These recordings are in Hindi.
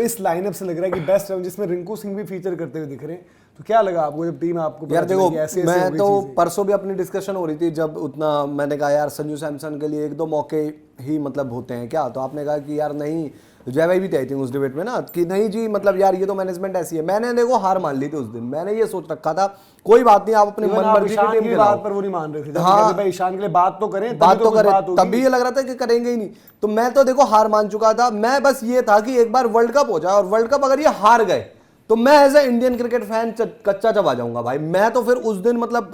इस लाइनअप से लग रहा है कि बेस्ट 11 जिसमें रिंकू सिंह भी फीचर करते हुए दिख रहे हैं, तो क्या लगा आपको जब टीम आपको यार देखो, ऐसे मैं तो परसों भी अपनी डिस्कशन हो रही थी जब उतना मैंने कहा यार संजू सैमसन के लिए 1-2 मौके ही मतलब होते हैं क्या, तो आपने कहा कि यार नहीं, जय भाई भी थे आई थिंक उस डिबेट में ना कि नहीं जी मतलब यार ये तो मैनेजमेंट ऐसी है। मैंने देखो हार मान ली थी उस दिन, मैंने ये सोच रखा था कोई बात नहीं, आप अपनी मनमर्जी की टीम के बात पर वो नहीं मान रहे थे। हाँ भाई ईशान के लिए बात तो करें, बात तो करें, तभी ये लग रहा था कि करेंगे ही नहीं। तो मैं तो देखो हार मान चुका था, मैं बस ये था कि एक बार वर्ल्ड कप हो जाए, और वर्ल्ड कप अगर ये हार गए तो मैं as a Indian cricket fan कच्चा चबा जाऊंगा भाई। मैं तो फिर उस दिन मतलब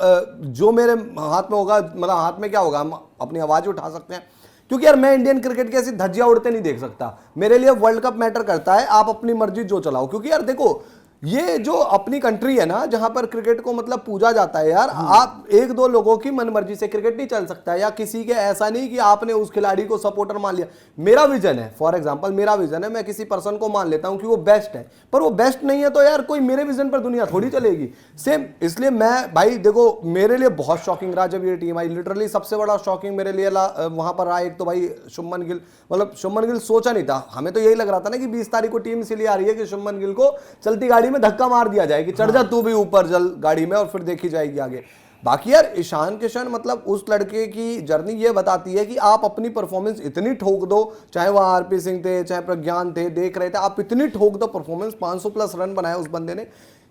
जो मेरे हाथ में होगा, मतलब हाथ में क्या होगा, हम अपनी आवाज उठा सकते हैं, क्योंकि यार मैं इंडियन क्रिकेट की ऐसी धज्जियां उड़ते नहीं देख सकता। मेरे लिए वर्ल्ड कप मैटर करता है, आप अपनी मर्जी जो चलाओ, क्योंकि यार देखो ये जो अपनी कंट्री है ना जहां पर क्रिकेट को मतलब पूजा जाता है यार, आप 1-2 लोगों की मनमर्जी से क्रिकेट नहीं चल सकता है, या किसी के ऐसा नहीं कि आपने उस खिलाड़ी को सपोर्टर मान लिया। मेरा विजन है, फॉर एग्जांपल मेरा विजन है, मैं किसी पर्सन को मान लेता हूं कि वो बेस्ट है, पर वो बेस्ट नहीं है तो यार कोई मेरे विजन पर दुनिया थोड़ी चलेगी। सेम इसलिए मैं भाई देखो मेरे लिए बहुत शॉकिंग रहा जब ये टीम आई, लिटरली सबसे बड़ा शॉकिंग मेरे लिए वहां पर रहा। एक तो भाई शुभमन गिल, मतलब शुभमन गिल सोचा नहीं था, हमें तो यही लग रहा था ना कि 20 तारीख को टीम इसलिए आ रही है कि शुभमन गिल को चलती गाड़ी में धक्का मार दिया जाए कि चढ़ जा तू भी ऊपर जल गाड़ी में, और फिर देखी जाएगी आगे। बाकी यार ईशान किशन मतलब उस लड़के की जर्नी ये बताती है कि आप अपनी परफॉर्मेंस इतनी ठोक दो, चाहे वो आरपी सिंह थे चाहे प्रज्ञान थे, देख रहे थे, आप इतनी ठोक दो परफॉर्मेंस, 500 प्लस रन बनाए उस बंदे ने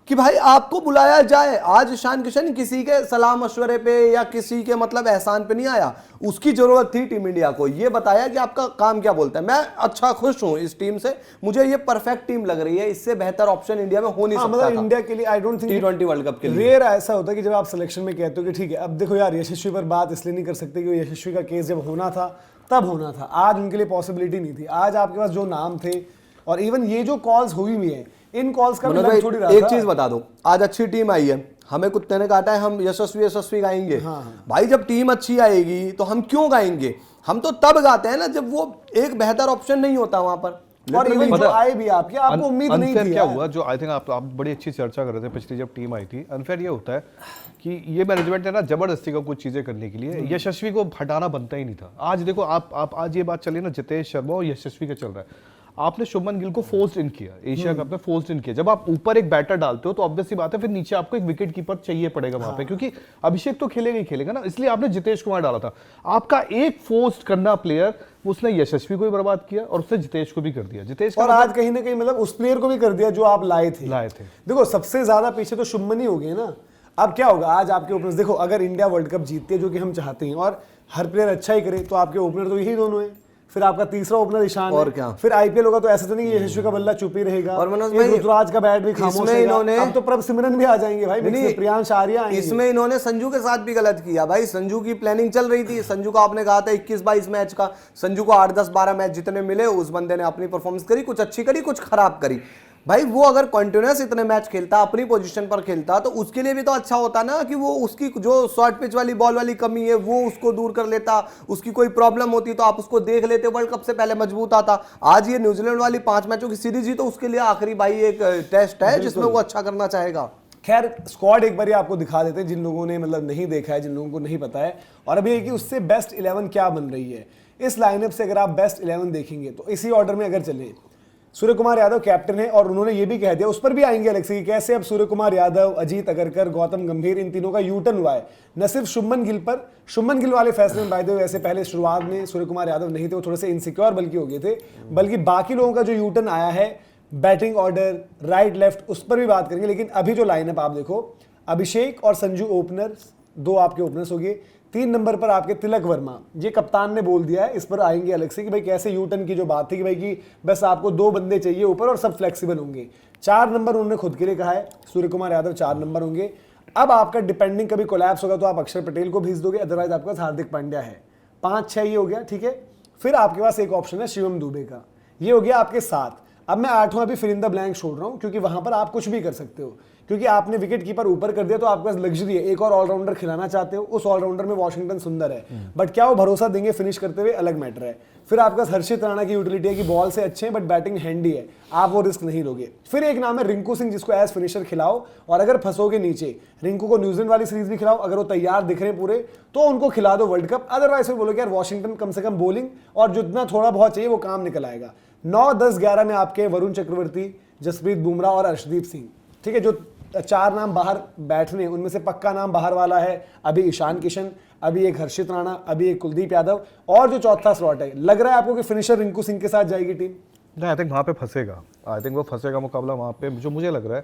कि भाई आपको बुलाया जाए। आज ईशान किशन किसी के सलाह मशवरे पे या किसी के मतलब एहसान पे नहीं आया, उसकी जरूरत थी टीम इंडिया को, ये बताया कि आपका काम क्या बोलता है। मैं अच्छा खुश हूं इस टीम से, मुझे ये परफेक्ट टीम लग रही है, इससे बेहतर ऑप्शन इंडिया में हो नहीं सकता मतलब इंडिया के लिए I don't think T20 world cup के लिए रेयर ऐसा होता है कि जब आप सिलेक्शन में कहते हो कि ठीक है, अब देखो यार यशस्वी पर बात इसलिए नहीं कर सकते कि यशस्वी का केस जब होना था तब होना था, आज उनके लिए पॉसिबिलिटी नहीं थी। आज आपके पास जो नाम थे, और इवन ये जो कॉल्स हुई हुई है, इन कॉल्स का थोड़ी रहा एक चीज बता दो, आज अच्छी टीम आई है, हमें कुत्ते ने काटा है, हम यशस्वी गाएंगे। हाँ। भाई जब टीम अच्छी आएगी तो हम क्यों गाएंगे, हम तो तब गाते हैं ना जब वो एक बेहतर ऑप्शन नहीं होता वहां पर। और इवन जो आए भी आपको उम्मीद नहीं थी। क्या हुआ जो आई थिंक आप बड़ी अच्छी चर्चा कर रहे थे पिछली जब टीम आई थी, अनफेयर ये होता है कि ये मैनेजमेंट है ना जबरदस्ती का कुछ चीजें करने के लिए यशस्वी को हटाना बनता ही नहीं था। आज देखो आप आज ये बात चली ना, जितेश शर्मा और यशस्वी का चल रहा है, आपने शुभमन गिल को फोर्स्ड इन किया, एशिया कप में फोर्स्ड इन किया। जब आप ऊपर एक बैटर डालते हो तो ऑब्वियस सी बात है फिर नीचे आपको एक विकेट कीपर चाहिए पड़ेगा वहां पे, क्योंकि अभिषेक तो खेलेगा ही खेलेगा ना, इसलिए आपने जितेश कुमार डाला था। आपका एक फोर्स्ड करना प्लेयर, उसने यशस्वी को भी बर्बाद किया और उसने जितेश को भी कर दिया। जितेश और आज कहीं ना कहीं मतलब उस प्लेयर को भी कर दिया जो आप लाए थे। देखो सबसे ज्यादा पीछे तो शुभमन ही हो गए ना। अब क्या होगा, आज आपके ओपनर्स देखो, अगर इंडिया वर्ल्ड कप जीतती है जो कि हम चाहते हैं और हर प्लेयर अच्छा ही करे, तो आपके ओपनर तो यही दोनों हैं। फिर आपका तीसरा ओपनर ईशान और है। क्या, फिर आईपीएल होगा तो ऐसा तो नहीं कि यशस्वी का बल्ला चुप ही रहेगा, और ऋतुराज का बैट भी खामोश रहेगा। अब तो प्रभ सिमरन भी आ जाएंगे भाई, प्रियांश आर्या आएंगे। इसमें इन्होंने संजू के साथ भी गलत किया भाई। संजू की प्लानिंग चल रही थी, संजू को आपने कहा था 21-22 मैच का, संजू को 8-10-12 मैच जितने मिले उस बंदे ने अपनी परफॉर्मेंस करी, कुछ अच्छी करी कुछ खराब करी। भाई वो अगर कंटिन्यूअस इतने मैच खेलता, अपनी पोजीशन पर खेलता, तो उसके लिए भी तो अच्छा होता ना कि वो उसकी जो शॉर्ट पिच वाली बॉल वाली कमी है वो उसको दूर कर लेता, उसकी कोई प्रॉब्लम होती तो आप उसको देख लेते, वर्ल्ड कप से पहले मजबूत आता। आज ये न्यूजीलैंड वाली 5 मैचों की सीरीज ही तो उसके लिए आखिरी भाई एक टेस्ट है जिसमें वो अच्छा करना चाहेगा। खैर स्क्वाड एक बार आपको दिखा देते हैं जिन लोगों ने मतलब नहीं देखा है, जिन लोगों को नहीं पता है, और अभी कि उससे बेस्ट 11 क्या बन रही है। इस लाइनअप से अगर आप बेस्ट 11 देखेंगे तो इसी ऑर्डर में अगर चले, सूर्य कुमार यादव कैप्टन है, और उन्होंने ये भी कह दिया, उस पर भी आएंगे अलग से कि कैसे अब सूर्य कुमार यादव, अजीत अगरकर, गौतम गंभीर, इन तीनों का यूटर्न हुआ है, न सिर्फ शुभमन गिल पर। शुभमन गिल वाले फैसले में बाय द वे वैसे पहले शुरुआत में सूर्य कुमार यादव नहीं थे, वो थोड़े से इनसिक्योर बल्कि हो गए थे, बल्कि बाकी लोगों का जो यूटर्न आया है बैटिंग ऑर्डर राइट लेफ्ट उस पर भी बात करेंगे। लेकिन अभी जो लाइनअप आप देखो, अभिषेक और संजू ओपनर्स, 2 आपके ओपनर्स हो गए। 3 नंबर पर आपके तिलक वर्मा, ये कप्तान ने बोल दिया है, इस पर आएंगे अलग से कि भाई कैसे यूटर्न की जो बात थी कि भाई कि बस आपको 2 बंदे चाहिए ऊपर और सब फ्लेक्सिबल होंगे। 4 नंबर उन्होंने खुद के लिए कहा है, सूर्य कुमार यादव 4 नंबर होंगे। अब आपका डिपेंडिंग कभी कोलैप्स होगा तो आप अक्षर पटेल को भेज दोगे, अदरवाइज आपके पास हार्दिक पांड्या है। 5-6 ये हो गया, ठीक है। फिर आपके पास एक ऑप्शन है शिवम दुबे का, ये हो गया आपके 7। अब मैं 8वां अभी फिर इन द ब्लैंक छोड़ रहा हूं क्योंकि वहां पर आप कुछ भी कर सकते हो, क्योंकि आपने विकेट कीपर ऊपर कर दिया तो आपके पास लग्जरी है, एक और ऑलराउंडर खिलाना चाहते हो, उस ऑलराउंडर में वॉशिंगटन सुंदर है, बट क्या वो भरोसा देंगे फिनिश करते हुए, अलग मैटर है। फिर आपके पास हर्षित राणा की यूटिलिटी है कि बॉल से अच्छे हैं बट बैटिंग हैंडी है, आप वो रिस्क नहीं लोगे। फिर एक नाम है रिंकू सिंह, जिसको एज फिनिशर खिलाओ, और अगर फंसोगे नीचे, रिंकू को न्यूजीलैंड वाली सीरीज भी खिलाओ, अगर वो तैयार दिख रहे हैं पूरे तो उनको खिला दो वर्ल्ड कप, अदरवाइज फिर बोलोगे यार वॉशिंगटन कम से कम बॉलिंग और जितना थोड़ा बहुत चाहिए वो काम निकल आएगा। 9, 10, 11 में आपके वरुण चक्रवर्ती, जसप्रीत बुमराह और अर्शदीप सिंह। ठीक है, जो 4 नाम बाहर बैठने, उनमें से पक्का नाम बाहर वाला है अभी ईशान किशन, अभी एक हर्षित राणा, अभी एक कुलदीप यादव, और जो चौथा स्लॉट है, लग रहा है आपको कि फिनिशर रिंकू सिंह के साथ जाएगी टीम? नहीं, आई थिंक वहाँ पे फंसेगा। आई थिंक वो फंसेगा मुकाबला वहाँ पे, जो मुझे लग रहा है,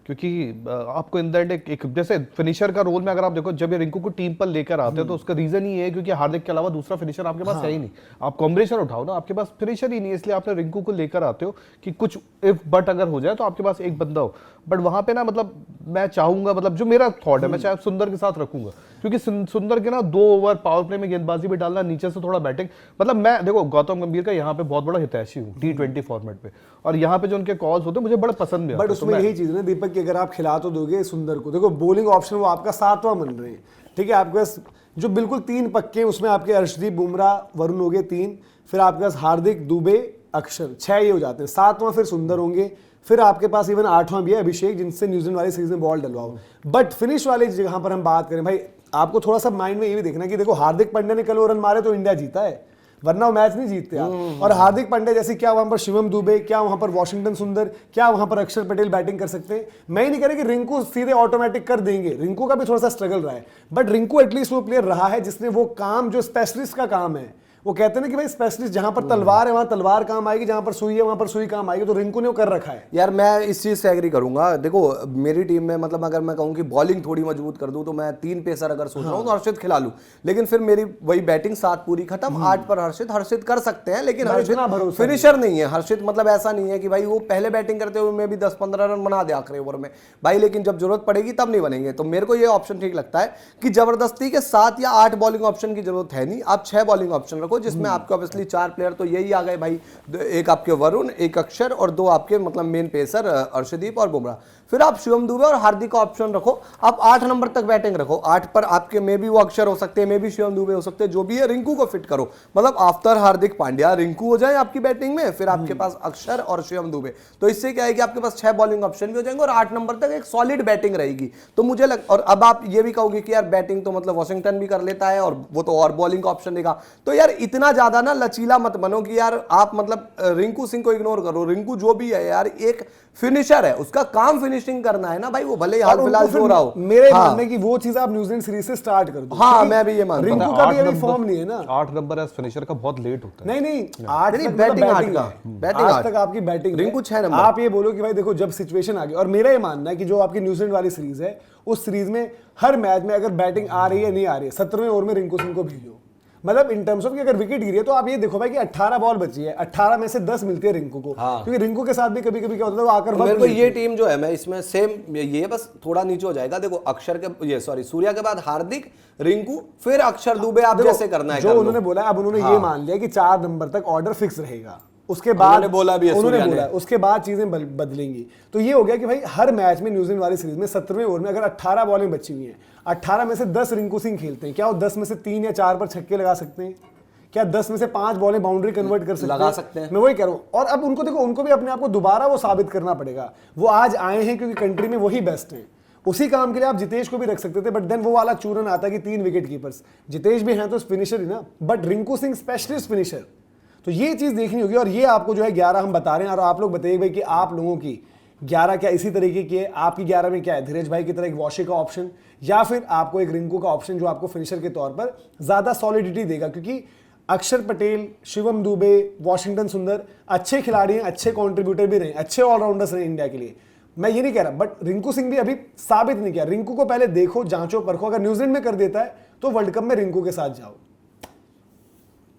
क्योंकि आपको इन द एंड एक जैसे फिनिशर का रोल में अगर आप देखो, जब ये रिंकू को टीम पर लेकर आते हैं तो उसका रीजन ही है क्योंकि हार्दिक के अलावा दूसरा फिनिशर आपके पास है ही नहीं। आप कॉम्बिनेशन उठाओ ना, आपके पास फिनिशर ही नहीं है, इसलिए आपने रिंकू को लेकर आते हो कि कुछ इफ बट अगर हो जाए तो आपके पास एक बंदा हो। बट वहां पे ना मतलब मैं चाहूंगा, मतलब जो मेरा थॉट है, मैं चाहे सुंदर के साथ रखूंगा, क्योंकि सुंदर के ना 2 ओवर पावर प्ले में गेंदबाजी भी डालना, नीचे से थोड़ा बैटिंग, मतलब मैं देखो गौतम गंभीर का यहाँ पे बहुत बड़ा हितैषी हूँ T20 फॉर्मेट पे, और यहाँ पे जो उनके कॉल्स होते हैं मुझे बड़े पसंद भी आते हैं। बट उसमें यही चीज है ना दीपक कि अगर आप खिला तो दोगे सुंदर को, देखो बॉलिंग ऑप्शन वो आपका 7वां बन रहे हैं। ठीक है, आपके पास जो बिल्कुल 3 पक्के, उसमें आपके अर्शदीप बुमराह वरुण हो गए 3, फिर आपके पास हार्दिक, दुबे, अक्षर, 6 ये हो जाते हैं। 7वां फिर सुंदर होंगे, फिर आपके पास इवन 8वां भी है अभिषेक, जिनसे न्यूजीलैंड वाली सीरीज में बॉल डलवाओ। बट फिनिश वाले जगह पर हम बात करें भाई, आपको थोड़ा सा माइंड में ये भी देखना कि देखो हार्दिक पांड्या ने कल वो रन मारे तो इंडिया जीता है, वरना वो मैच नहीं जीतते आप। और हार्दिक पांड्या जैसे क्या वहां पर शिवम दुबे, क्या वहां पर वॉशिंगटन सुंदर, क्या वहां पर अक्षर पटेल बैटिंग कर सकते हैं? मैं ही नहीं कह रहा कि रिंकू सीधे ऑटोमेटिक कर देंगे, रिंकू का भी थोड़ा सा स्ट्रगल रहा है, बट रिंकू एटलीस्ट वो प्लेयर रहा है जिसने वो काम जो स्पेशलिस्ट का काम है, वो कहते हैं ना कि भाई स्पेशलिस्ट जहां पर तलवार है वहां तलवार काम आएगी, जहां पर सुई है वहां पर सुई काम आएगी, तो रिंकू ने वो कर रखा है। यार मैं इस चीज से एग्री करूंगा। देखो मेरी टीम में मतलब अगर मैं कहूं कि बॉलिंग थोड़ी मजबूत कर दूं तो मैं 3 पेसर अगर सोच रहा हूं तो हर्षित खिला लूं, लेकिन फिर मेरी वही बैटिंग 7 पूरी खत्म, 8 पर हर्षित कर सकते हैं, लेकिन हर्षित फिनिशर नहीं है। हर्षित मतलब ऐसा नहीं है कि भाई वो पहले बैटिंग करते हुए में भी 10-15 रन बना दे आखिरी ओवर में भाई, लेकिन जब जरूरत पड़ेगी तब नहीं बनेंगे। तो मेरे को ये ऑप्शन ठीक लगता है कि जबरदस्ती के 7 या 8 बॉलिंग ऑप्शन की जरूरत है नहीं, आप 6 बॉलिंग ऑप्शन रखो, जिसमें आपको 4 प्लेयर तो यही आ गए भाई, एक आपके वरुण, एक अक्षर और 2 आपके मतलब मेन पेसर अर्शदीप और बुमराह। फिर आप शिवम दुबे और हार्दिक का ऑप्शन रखो, आप 8 नंबर तक बैटिंग रखो, 8 पर आपके में भी वो अक्षर हो सकते हैं, में भी शिवम दुबे हो सकते हैं, जो भी है रिंकू को फिट करो, मतलब आफ्टर हार्दिक पांड्या रिंकू हो जाए आपकी बैटिंग में, फिर आपके पास अक्षर और शिवम दुबे। तो इससे क्या है कि आपके पास 6 बॉलिंग ऑप्शन भी हो जाएंगे और 8 नंबर तक एक सॉलिड बैटिंग रहेगी। तो मुझे और अब आप ये भी कहोगे कि यार बैटिंग तो मतलब वॉशिंगटन भी कर लेता है और वो तो और बॉलिंग का ऑप्शन देगा, तो यार इतना ज्यादा ना लचीला मत बनो कि यार आप मतलब रिंकू सिंह को इग्नोर करो। रिंकू जो भी है यार एक फिनिशर है, उसका काम फिनिशिंग करना है ना भाई, वो भले हाल फिलहाल हो रहा हो। मेरे मानने की वो चीज आप न्यूजीलैंड सीरीज से स्टार्ट कर दो। हाँ मैं भी ये मानता हूं। रिंकू का भी अभी फॉर्म नहीं है ना। 8 नंबर एज फिनिशर का बहुत लेट होता है। नहीं 8 बैटिंग आज तक आपकी बैटिंग रिंकू 6 नंबर। आप ये बोलो कि भाई देखो जब सिचुएशन आ गई, और मेरा ये मानना है कि जो आपकी न्यूजीलैंड वाली सीरीज है उस सीरीज में हर मैच में अगर बैटिंग आ रही है नहीं आ रही है, 17वें ओवर में रिंकू सिंह को भेजो। मतलब इन टर्म्स ऑफ कि अगर विकेट गिरी है तो आप ये देखो भाई कि 18 बॉल बची है, 18 में से 10 मिलती है रिंकू को। क्योंकि रिंकू के साथ भी कभी कभी क्या होता है वो आकर मेरे को ये टीम जो है मैं इसमें सेम ये बस थोड़ा नीचे हो जाएगा। देखो अक्षर के ये सॉरी सूर्या के बाद हार्दिक, रिंकू, फिर अक्षर दुबे, आप जैसे करना है जो उन्होंने बोला। अब उन्होंने ये मान लिया कि 4 नंबर तक ऑर्डर फिक्स रहेगा, उसके बाद उन्होंने बोला उसके बाद चीजें बदलेंगी। तो ये हो गया कि भाई हर मैच में न्यूजीलैंड वाली सीरीज में 17वें ओवर में अगर 18 बॉलें बची हुई हैं, 18 में से 10 रिंकू सिंह खेलते हैं, क्या वो 10 में से 3 या 4 पर छक्के लगा सकते हैं? क्या 10 में से 5 बॉलें बाउंड्री कन्वर्ट कर सकते हैं? मैं वही कह रहा हूं। और अब उनको देखो, उनको भी अपने आप को दोबारा वो साबित करना पड़ेगा। वो आज आए हैं क्योंकि कंट्री में वही बेस्ट है। उसी काम के लिए आप जितेश को भी रख सकते थे, बट देन वो वाला चूरन आता है कि 3 विकेट कीपर्स, जितेश भी हैं तो फिनिशर ही ना, but Rinku Singh specialist finisher. तो ये चीज देखनी होगी। और ये आपको जो है 11 हम बता रहे हैं, और आप लोग बताइए भाई कि आप लोगों की 11 क्या इसी तरीके की है? आपकी 11 में क्या है? धीरज भाई की तरह एक वॉशी का ऑप्शन, या फिर आपको एक रिंकू का ऑप्शन जो आपको फिनिशर के तौर पर ज्यादा सॉलिडिटी देगा? क्योंकि अक्षर पटेल, शिवम दुबे, वॉशिंगटन सुंदर अच्छे खिलाड़ी हैं, अच्छे कॉन्ट्रीब्यूटर भी रहे, अच्छे ऑलराउंडर्स रहे इंडिया के लिए, मैं ये नहीं कह रहा, बट रिंकू सिंह भी अभी साबित नहीं किया। रिंकू को पहले देखो, जांचो परखो, अगर न्यूजीलैंड में कर देता है तो वर्ल्ड कप में रिंकू के साथ जाओ।